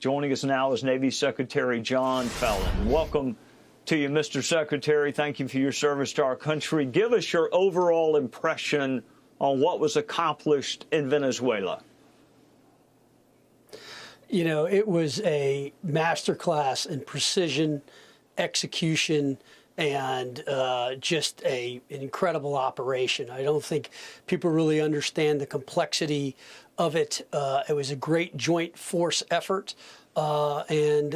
Joining us now is Navy Secretary John Fallon. Welcome to you, Mr. Secretary. Thank you for your service to our country. Give us your overall impression on what was accomplished in Venezuela. You know, it was a masterclass in precision, execution, and just an incredible operation. I don't think people really understand the complexity of it. It was a great joint force effort, and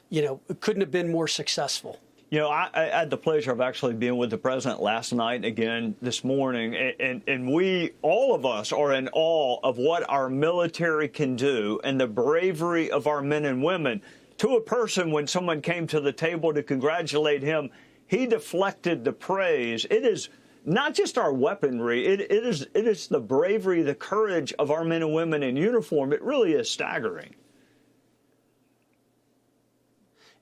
you know, it couldn't have been more successful. You know, I had the pleasure of actually being with the president last night and again this morning, and we, all of us, are in awe of what our military can do and the bravery of our men and women. To a person, when someone came to the table to congratulate him, he deflected the praise. It is not just our weaponry. It is the bravery, the courage of our men and women in uniform. It really is staggering.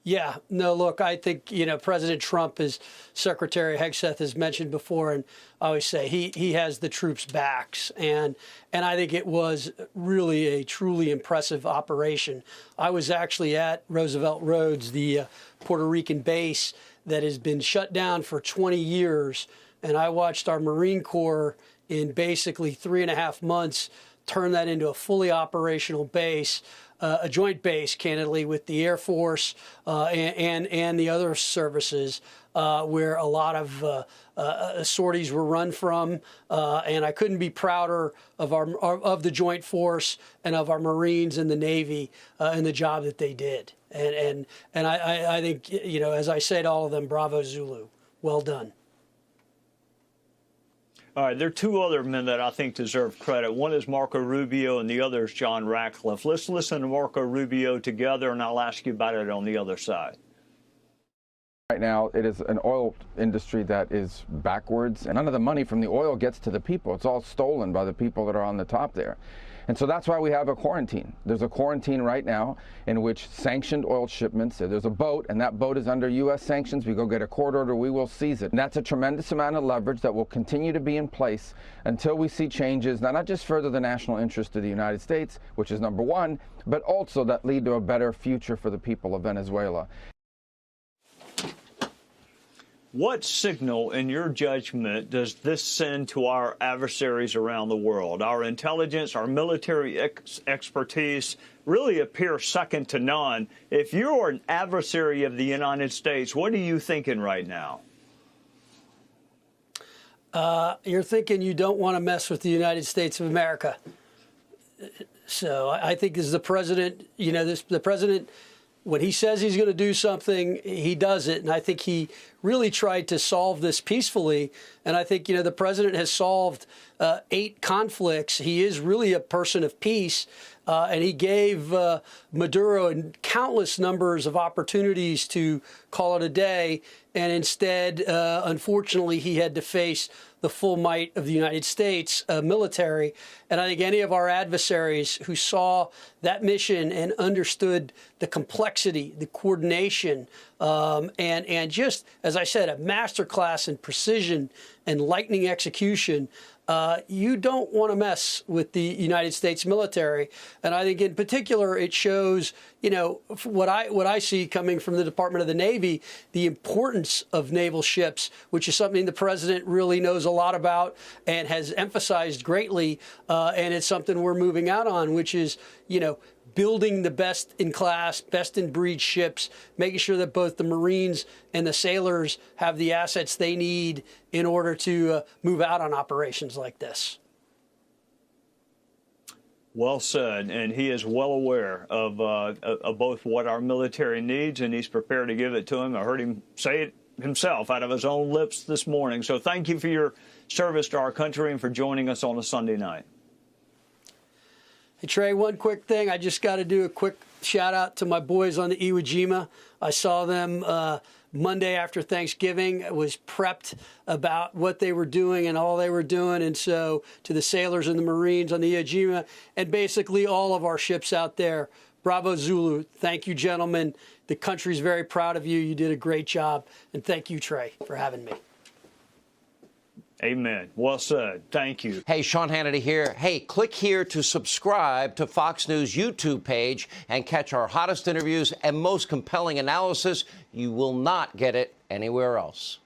Yeah, no, look, I think, you know, President Trump, as Secretary Hegseth has mentioned before, and I always say he has the troops' backs. And I think it was really a truly impressive operation. I was actually at Roosevelt Roads, the Puerto Rican base that has been shut down for 20 years. And I watched our Marine Corps in basically 3.5 months turn that into a fully operational base. A joint base, candidly, with the Air Force and the other services, where a lot of sorties were run from, and I couldn't be prouder of the Joint Force and of our Marines and the Navy and the job that they did. And I think, you know, as I say to all of them, bravo Zulu, well done. All right, there are two other men that I think deserve credit. One is Marco Rubio and the other is John Ratcliffe. Let's listen to Marco Rubio together, and I'll ask you about it on the other side. Right now, it is an oil industry that is backwards, and none of the money from the oil gets to the people. It's all stolen by the people that are on the top there. And so that's why we have a quarantine. There's a quarantine right now in which sanctioned oil shipments, there's a boat, and that boat is under U.S. sanctions. We go get a court order, we will seize it. And that's a tremendous amount of leverage that will continue to be in place until we see changes, not just further the national interest of the United States, which is number one, but also that lead to a better future for the people of Venezuela. What signal, in your judgment, does this send to our adversaries around the world? Our intelligence, our military expertise really appear second to none. If you're an adversary of the United States, what are you thinking right now? You're thinking you don't want to mess with the United States of America. So I think as the president, you know, the president, when he says he's going to do something, he does it. And I think he really tried to solve this peacefully. And I think, you know, the president has solved 8 conflicts. He is really a person of peace. And he gave Maduro countless numbers of opportunities to call it a day. And instead, unfortunately, he had to face the full might of the United States military. And I think any of our adversaries who saw that mission and understood the complexity, the coordination, and just, as I said, a masterclass in precision and lightning execution, you don't want to mess with the United States military. And I think in particular, it shows, you know, what I see coming from the Department of the Navy, the importance of naval ships, which is something the president really knows a lot about and has emphasized greatly. And it's something we're moving out on, which is, you know, building the best in class, best in breed ships, making sure that both the Marines and the sailors have the assets they need in order to move out on operations like this. Well said, and he is well aware of both what our military needs, and he's prepared to give it to him. I heard him say it himself out of his own lips this morning. So thank you for your service to our country and for joining us on a Sunday night. Hey, Trey, one quick thing. I just got to do a quick shout out to my boys on the Iwo Jima. I saw them Monday after Thanksgiving. I was prepped about what they were doing and all they were doing. And so to the sailors and the Marines on the Iwo Jima and basically all of our ships out there, bravo Zulu. Thank you, gentlemen. The country's very proud of you. You did a great job. And thank you, Trey, for having me. Amen. Well said. Thank you. Hey, Sean Hannity here. Hey, click here to subscribe to Fox News YouTube page and catch our hottest interviews and most compelling analysis. You will not get it anywhere else.